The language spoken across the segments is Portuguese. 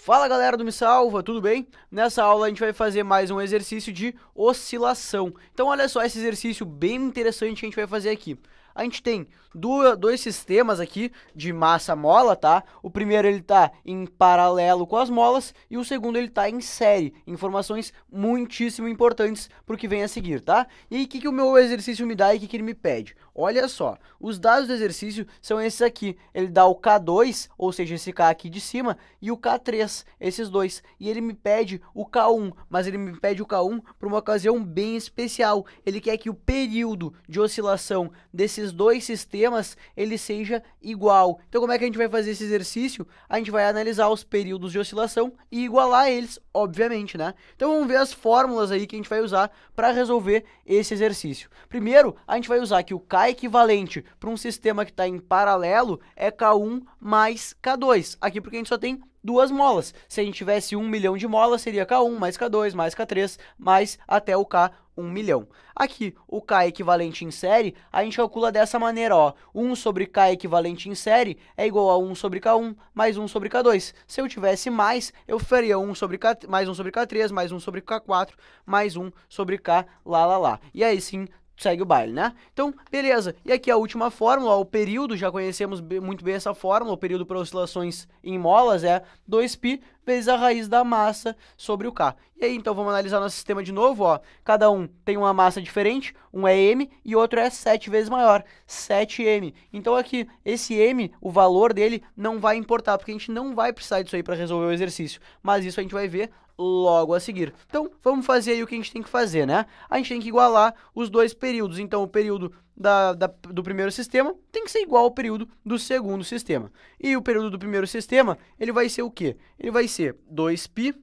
Fala galera do Me Salva, tudo bem? Nessa aula a gente vai fazer mais um exercício de oscilação. Então olha só esse exercício bem interessante que a gente vai fazer aqui. A gente tem dois sistemas aqui de massa-mola, tá? O primeiro ele tá em paralelo com as molas e o segundo ele tá em série. Informações muitíssimo importantes pro que vem a seguir, tá? E aí o que o meu exercício me dá e o que ele me pede? Olha só, os dados do exercício são esses aqui. Ele dá o K2, ou seja, esse K aqui de cima, e o K3, esses dois. E ele me pede o K1, mas ele me pede o K1 por uma ocasião bem especial. Ele quer que o período de oscilação desses dois sistemas, ele seja igual. Então como é que a gente vai fazer esse exercício? A gente vai analisar os períodos de oscilação e igualar eles, obviamente, né? Então vamos ver as fórmulas aí que a gente vai usar para resolver esse exercício. Primeiro, a gente vai usar que o K equivalente para um sistema que está em paralelo é K1 mais K2. Aqui porque a gente só tem duas molas. Se a gente tivesse 1 milhão de molas, seria K1 mais K2 mais K3 mais até o K 1 milhão. Aqui, o K equivalente em série, a gente calcula dessa maneira, ó. 1 sobre K equivalente em série é igual a 1 sobre K1 mais 1 sobre K2. Se eu tivesse mais, eu faria 1 sobre K, mais 1 sobre K3, mais 1 sobre K4, mais 1 sobre K, lá. E aí sim, segue o baile, né? Então, beleza. E aqui a última fórmula, ó, o período, já conhecemos muito bem essa fórmula, o período para oscilações em molas é 2π vezes a raiz da massa sobre o K. E aí, então, vamos analisar nosso sistema de novo, ó. Cada um tem uma massa diferente, um é m e outro é 7 vezes maior, 7m. Então aqui, esse m, o valor dele não vai importar, porque a gente não vai precisar disso aí para resolver o exercício. Mas isso a gente vai ver logo a seguir. Então, vamos fazer aí o que a gente tem que fazer, né? A gente tem que igualar os dois períodos. Então, o período do primeiro sistema tem que ser igual ao período do segundo sistema. E o período do primeiro sistema, ele vai ser o quê? Ele vai ser 2π,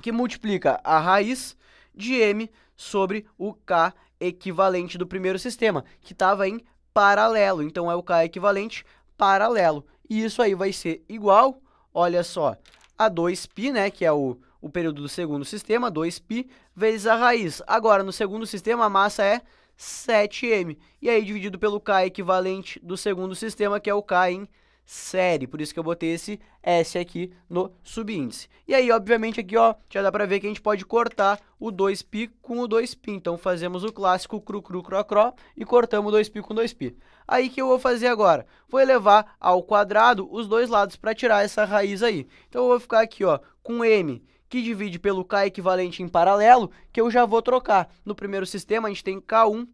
que multiplica a raiz de m sobre o K equivalente do primeiro sistema, que estava em paralelo. Então, é o K equivalente paralelo. E isso aí vai ser igual, olha só, a 2π, né, que é o período do segundo sistema, 2π, vezes a raiz. Agora, no segundo sistema, a massa é 7m. E aí, dividido pelo K equivalente do segundo sistema, que é o K em série. Por isso que eu botei esse S aqui no subíndice. E aí, obviamente, aqui, ó, já dá pra ver que a gente pode cortar o 2π com o 2π. Então, fazemos o clássico cru-cru-cro-cro e cortamos o 2π com 2π. Aí, o que eu vou fazer agora? Vou elevar ao quadrado os dois lados para tirar essa raiz aí. Então, eu vou ficar aqui, ó, com m, que divide pelo K equivalente em paralelo, que eu já vou trocar. No primeiro sistema, a gente tem K1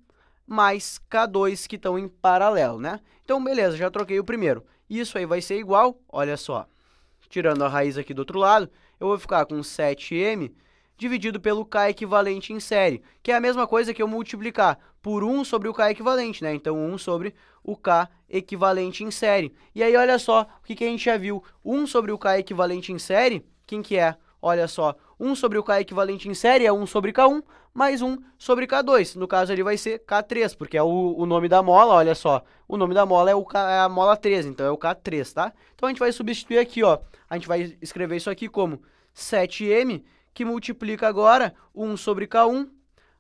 mais K2 que estão em paralelo, né? Então, beleza, já troquei o primeiro. Isso aí vai ser igual, olha só, tirando a raiz aqui do outro lado, eu vou ficar com 7m dividido pelo K equivalente em série, que é a mesma coisa que eu multiplicar por 1 sobre o K equivalente, né? Então, 1 sobre o K equivalente em série. E aí, olha só, o que a gente já viu? 1 sobre o K equivalente em série, quem que é? Olha só, 1 sobre o K equivalente em série é 1 sobre K1, mais 1 sobre K2. No caso, ele vai ser K3, porque é o nome da mola, olha só. O nome da mola é a mola 3, então é o K3, tá? Então, a gente vai substituir aqui, ó. A gente vai escrever isso aqui como 7m, que multiplica agora 1 sobre K1,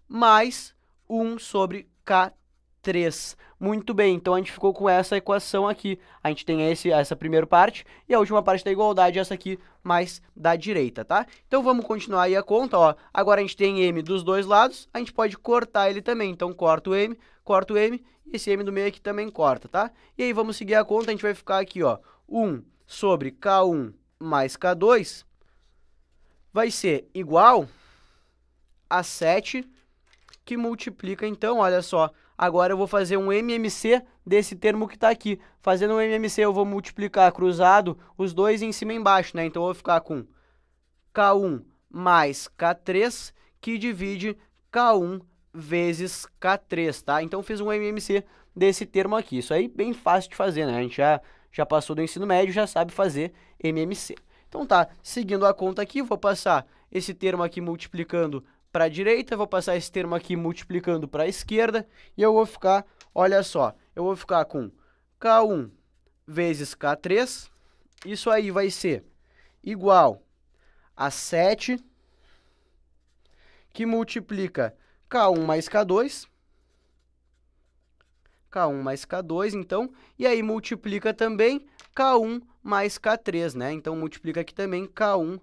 mais 1 sobre K3. Muito bem, então a gente ficou com essa equação aqui. A gente tem essa primeira parte e a última parte da igualdade, essa aqui mais da direita, tá? Então vamos continuar aí a conta, ó. Agora a gente tem m dos dois lados, a gente pode cortar ele também. Então corta o m, e esse m do meio aqui também corta, tá? E aí vamos seguir a conta, a gente vai ficar aqui, ó. 1 sobre K1 mais K2 vai ser igual a 7, que multiplica, então, olha só, agora eu vou fazer um MMC desse termo que está aqui. Fazendo um MMC, eu vou multiplicar cruzado os dois em cima e embaixo, né? Então, eu vou ficar com K1 mais K3, que divide K1 vezes K3, tá? Então, fiz um MMC desse termo aqui. Isso aí, bem fácil de fazer, né? A gente já passou do ensino médio, já sabe fazer MMC. Então, tá, seguindo a conta aqui, vou passar esse termo aqui multiplicando para a direita, vou passar esse termo aqui multiplicando para a esquerda, e eu vou ficar, olha só, eu vou ficar com K1 vezes K3, isso aí vai ser igual a 7, que multiplica K1 mais K2, então, e aí multiplica também K1 mais K3, né? Então, multiplica aqui também K1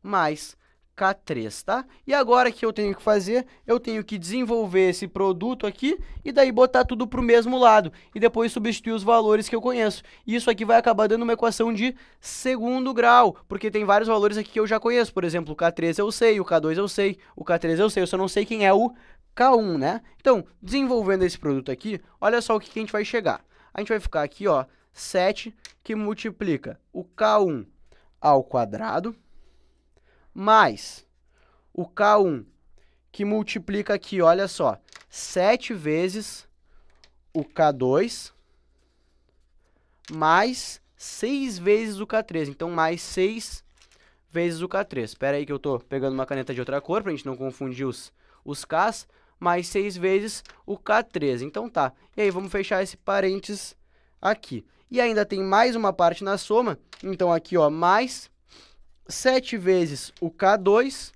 mais K3, tá? E agora o que eu tenho que fazer? Eu tenho que desenvolver esse produto aqui e daí botar tudo para o mesmo lado. E depois substituir os valores que eu conheço. E isso aqui vai acabar dando uma equação de segundo grau, porque tem vários valores aqui que eu já conheço. Por exemplo, o K3 eu sei, o K2 eu sei, o K3 eu sei, eu só não sei quem é o K1, né? Então, desenvolvendo esse produto aqui, olha só o que a gente vai chegar. A gente vai ficar aqui, ó, 7 que multiplica o K1 ao quadrado mais o K1 que multiplica aqui, olha só, 7 vezes o K2 mais 6 vezes o K3. Então, mais 6 vezes o K3. Espera aí que eu tô pegando uma caneta de outra cor, pra gente não confundir os Ks. Mais 6 vezes o K3. Então, tá. E aí, vamos fechar esse parênteses aqui. E ainda tem mais uma parte na soma. Então, aqui, ó, mais 7 vezes o K2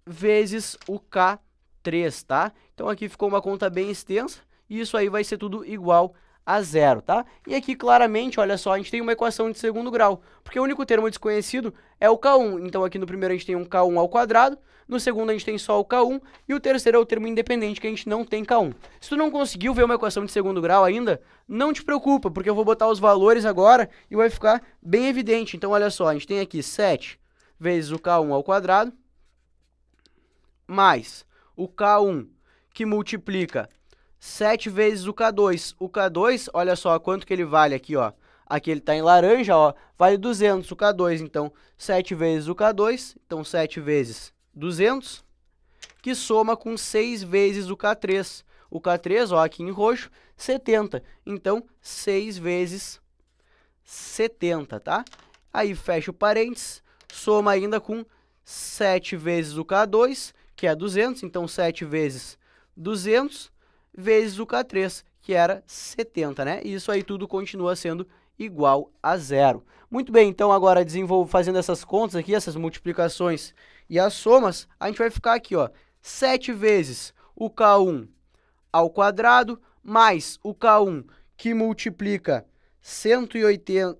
vezes o K3, tá? Então, aqui ficou uma conta bem extensa e isso aí vai ser tudo igual a zero, tá? E aqui, claramente, olha só, a gente tem uma equação de segundo grau, porque o único termo desconhecido é o K1. Então, aqui no primeiro a gente tem um K1 ao quadrado, no segundo a gente tem só o K1 e o terceiro é o termo independente, que a gente não tem K1. Se tu não conseguiu ver uma equação de segundo grau ainda, não te preocupa, porque eu vou botar os valores agora e vai ficar bem evidente. Então, olha só, a gente tem aqui 7 vezes o K1 ao quadrado, mais o K1 que multiplica 7 vezes o K2. O K2, olha só quanto que ele vale aqui, ó. Aqui ele está em laranja, ó, vale 200 o K2. Então, 7 vezes o K2, então 7 vezes 200, que soma com 6 vezes o K3. O K3, ó, aqui em roxo, 70. Então, 6 vezes 70, tá? Aí, fecha o parênteses, soma ainda com 7 vezes o K2, que é 200. Então, 7 vezes 200 vezes o K3, que era 70, né? E isso aí tudo continua sendo igual a zero. Muito bem, então agora fazendo essas contas aqui, essas multiplicações e as somas, a gente vai ficar aqui, ó, 7 vezes o K1 ao quadrado, mais o K1 que multiplica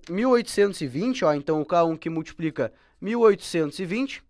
1820, ó, então o K1 que multiplica 1820,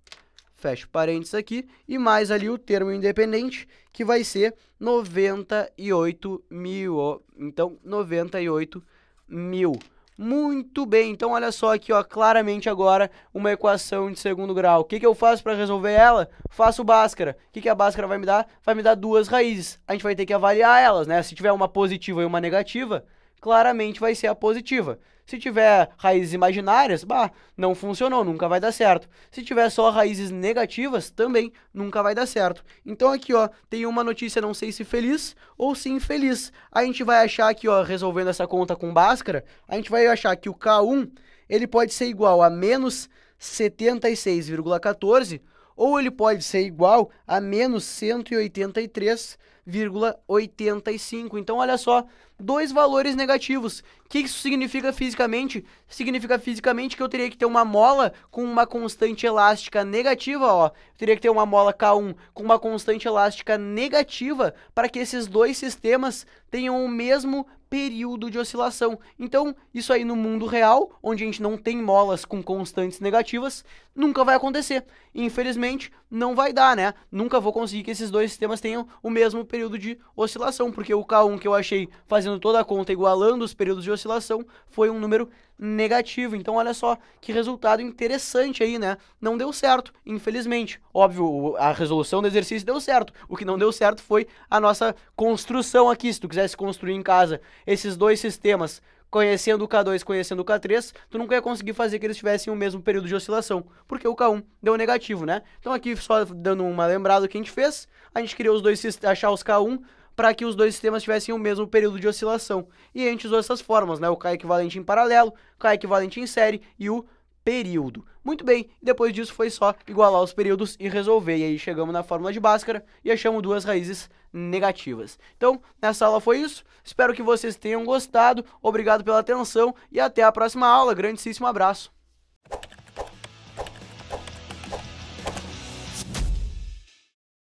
fecha parênteses aqui, e mais ali o termo independente, que vai ser 98 mil, ó, então 98 mil. Muito bem, então olha só aqui, ó, claramente agora uma equação de segundo grau. O que eu faço para resolver ela? Faço Bhaskara. O que a Bhaskara vai me dar? Vai me dar duas raízes. A gente vai ter que avaliar elas, né? Se tiver uma positiva e uma negativa, claramente vai ser a positiva. Se tiver raízes imaginárias, bah, não funcionou, nunca vai dar certo. Se tiver só raízes negativas, também nunca vai dar certo. Então aqui, ó, tem uma notícia, não sei se feliz ou se infeliz. A gente vai achar aqui, ó, resolvendo essa conta com Bhaskara, a gente vai achar que o K1, ele pode ser igual a menos 76,14, ou ele pode ser igual a menos 183,85. Então, olha só, dois valores negativos. O que isso significa fisicamente? Significa fisicamente que eu teria que ter uma mola com uma constante elástica negativa, ó. Eu teria que ter uma mola K1 com uma constante elástica negativa para que esses dois sistemas tenham o mesmo período de oscilação. Então, isso aí no mundo real, onde a gente não tem molas com constantes negativas, nunca vai acontecer. Infelizmente, não vai dar, né? Nunca vou conseguir que esses dois sistemas tenham o mesmo período de oscilação, porque o K1 que eu achei fazendo toda a conta igualando os períodos de oscilação foi um número negativo. Então, olha só que resultado interessante aí, né? Não deu certo, infelizmente. Óbvio, a resolução do exercício deu certo. O que não deu certo foi a nossa construção aqui. Se tu quisesse construir em casa esses dois sistemas, conhecendo o K2, conhecendo o K3, tu nunca ia conseguir fazer que eles tivessem o mesmo período de oscilação, porque o K1 deu negativo, né? Então aqui, só dando uma lembrada do que a gente fez, a gente criou os dois, achar os K1, para que os dois sistemas tivessem o mesmo período de oscilação. E a gente usou essas formas, né? O K equivalente em paralelo, K equivalente em série e o período. Muito bem, depois disso foi só igualar os períodos e resolver. E aí chegamos na fórmula de Bhaskara e achamos duas raízes negativas. Então, nessa aula foi isso. Espero que vocês tenham gostado. Obrigado pela atenção e até a próxima aula. Grandíssimo abraço.